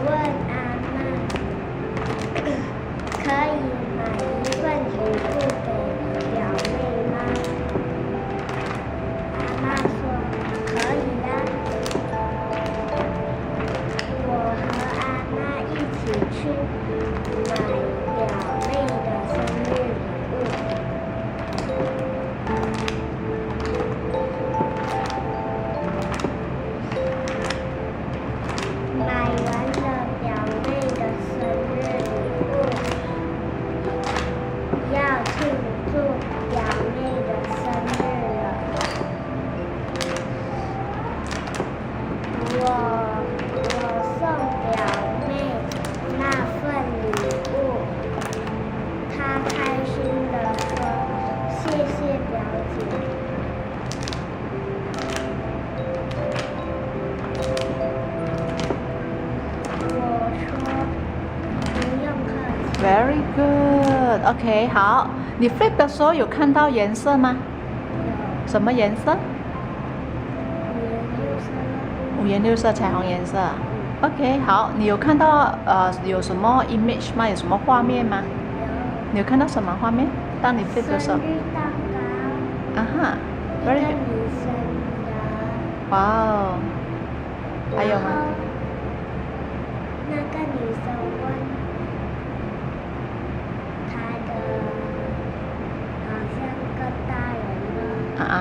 问阿妈，可以买一份礼物给表妹吗？阿妈说可以呀。我和阿妈一起去买表妹的生日礼物。买完了表妹的生日礼物，要庆祝表妹的生日了。我送表妹那份礼物，她开心地说：“谢谢表姐。”Very good. OK， 好。你 flip 的时候有看到颜色吗？什么颜色？五颜六色，彩虹颜色。OK， 好。你有看到有什么 image 吗？有什么画面吗？你有看到什么画面？当你 flip 的时候。生日蛋糕。啊哈。Very good。女生的。哇哦。还有吗？那个女生问她的，好像个大人了。啊啊。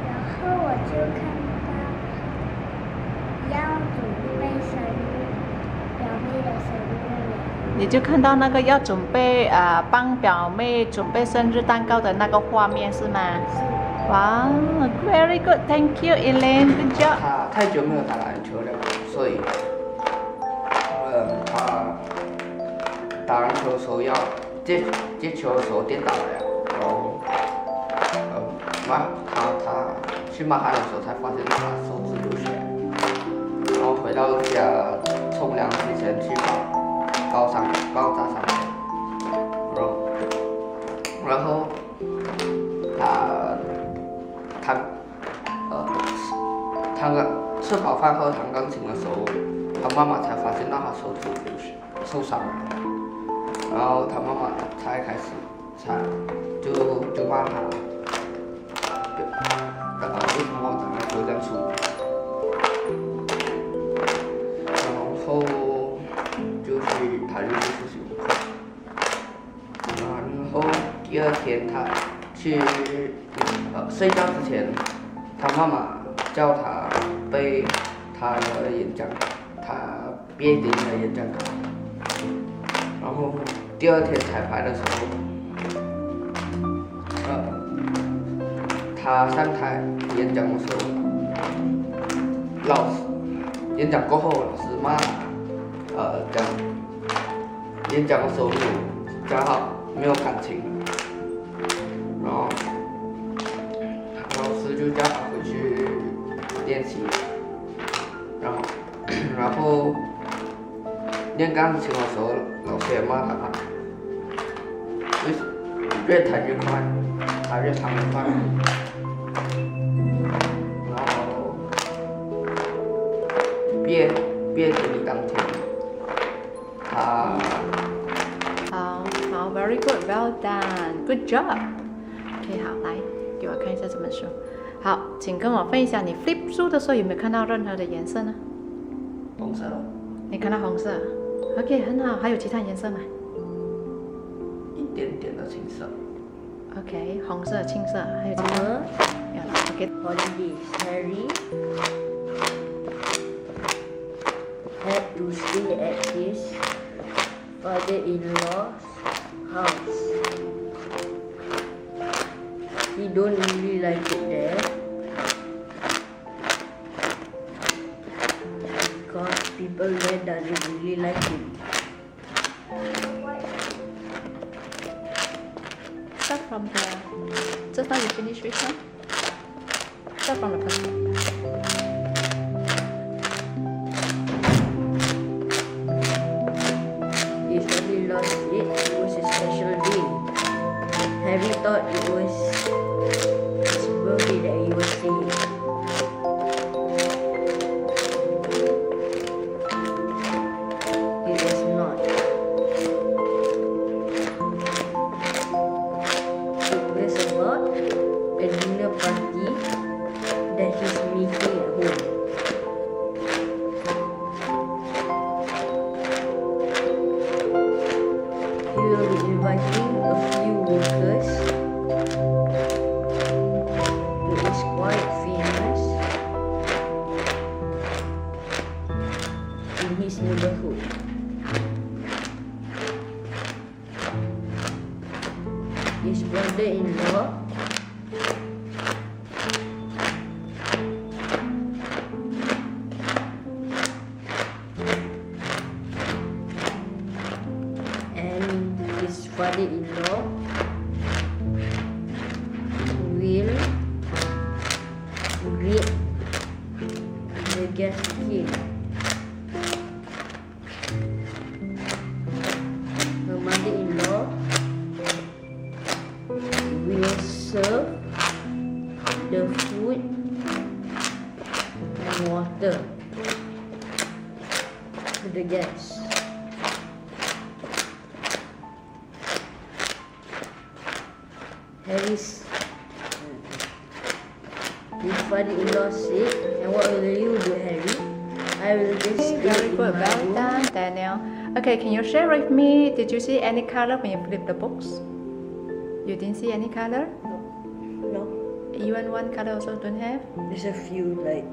然后我就看到要准备生日，表妹的生日了。你就看到那个要准备帮表妹准备生日蛋糕的那个画面是吗？是。哇 ，very good, thank you, Elaine, good job。他太久没有打篮球了，所以，他打篮球的时候要接球的时候跌倒了，然后，他去骂他的时候才发现他手指流血，然后回到家冲凉之前去包扎伤口，然后他吃饱饭后弹钢琴的时候，他妈妈才发现到他手指受伤了，然后他妈妈才开始就骂他，为什么打篮球这样输？然后他就去复习功课，然后第二天他去睡觉之前，他妈妈叫他背他的毕业典礼的演讲稿，然后第二天彩排的时候，他上台演讲的时候，演讲过后老师骂讲演讲的时候讲好没有感情，然后老师就叫他回去练习，然后练钢琴的时候，老师也骂他，越弹越快，他越弹越快，然后毕业典礼当天，他好 ，very good, well done, good job。OK， 好，来给我看一下这本书。好，请跟我分享你 flip 书的时候有没有看到任何的颜色呢？红色。你看到红色 ，OK， 很好。还有其他颜色吗？一点点的青色。OK， 红色、青色，还有其他？有了 ，OK。Holiday Harry had to stay at his father-in-law's house. He don't really like it there because people there doesn't really like him. Start from the. Just now you finish which one? Start from the first one. His family lost it. It was a special day. Harry thought it was his birthday that he was saying. that he's making at home. He will be inviting a few workers who is quite famous in his neighborhood. His brother-in-law and his father-in-law will greet the guest here. Her mother-in-law will serve the food and water to the guests. Harry's his father-in-law said, and what will you do, Harry? I will just stay Very in good. my Well room. done, Daniel. Okay, can you share with me? Did you see any color when you flip the books? You didn't see any color? No, Even one color also don't have? there's a few like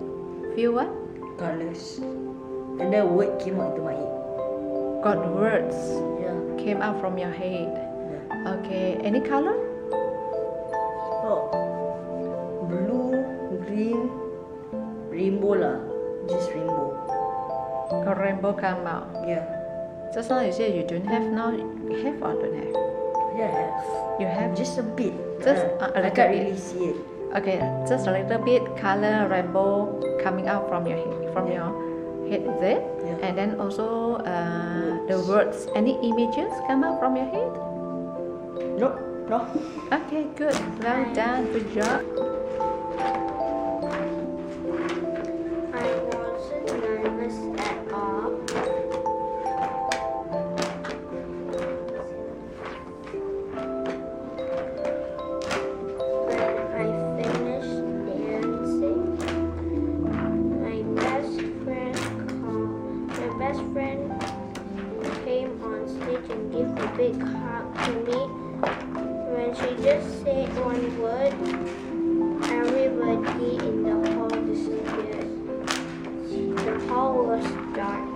Few what? colors, and the word came out into my head. Got words Yeah. came out from your head. Yeah. Okay, any color? Oh, blue, green, rainbow lah, just rainbow. A rainbow come out. Yeah, Just now you said you don't have, now you have or don't have? yeah, I have. You have? Just a bit. Just a I little can't bit. really see it. Okay, just a little bit color rainbow coming out from your head, your head, is it? Yeah. And then also the words. Any images come out from your head? No, no. Okay, good. Well done. Good job. I wasn't nervous at all. When I finished dancing, my best friend came on stage and gave a big hug to me. When she just said one word, everybody in the hall disappeared. The hall was dark.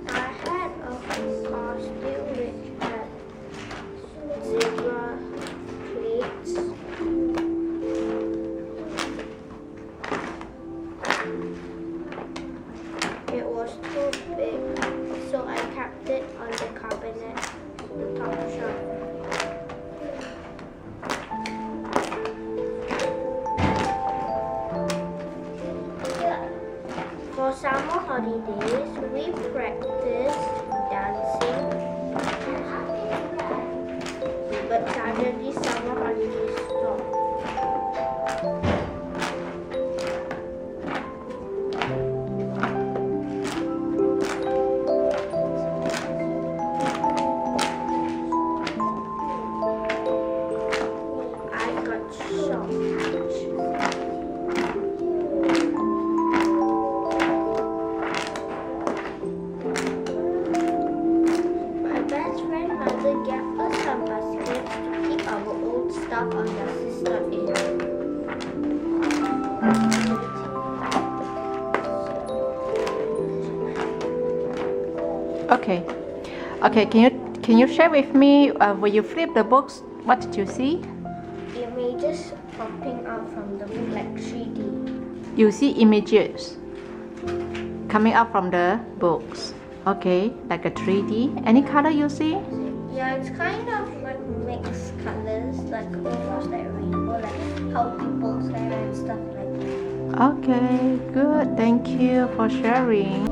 I had a costume which had zebra plates. It was too big, so I kept it on the cabinet, the top shelf. For summer holidays, we practiced dancing, but suddenly summer holidays stopped. I got shocked. My best friend mother gave us some baskets to keep our old stuff on the sister in. Okay. Okay, can you share with me when you flip the books, what did you see? Images popping out from the book like 3D. You see images coming out from the books. Okay, like a 3D. Any color you see? Yeah, it's kind of like mixed colors, like almost like rainbow, like how people's hair and stuff like that. Okay, good. Thank you for sharing.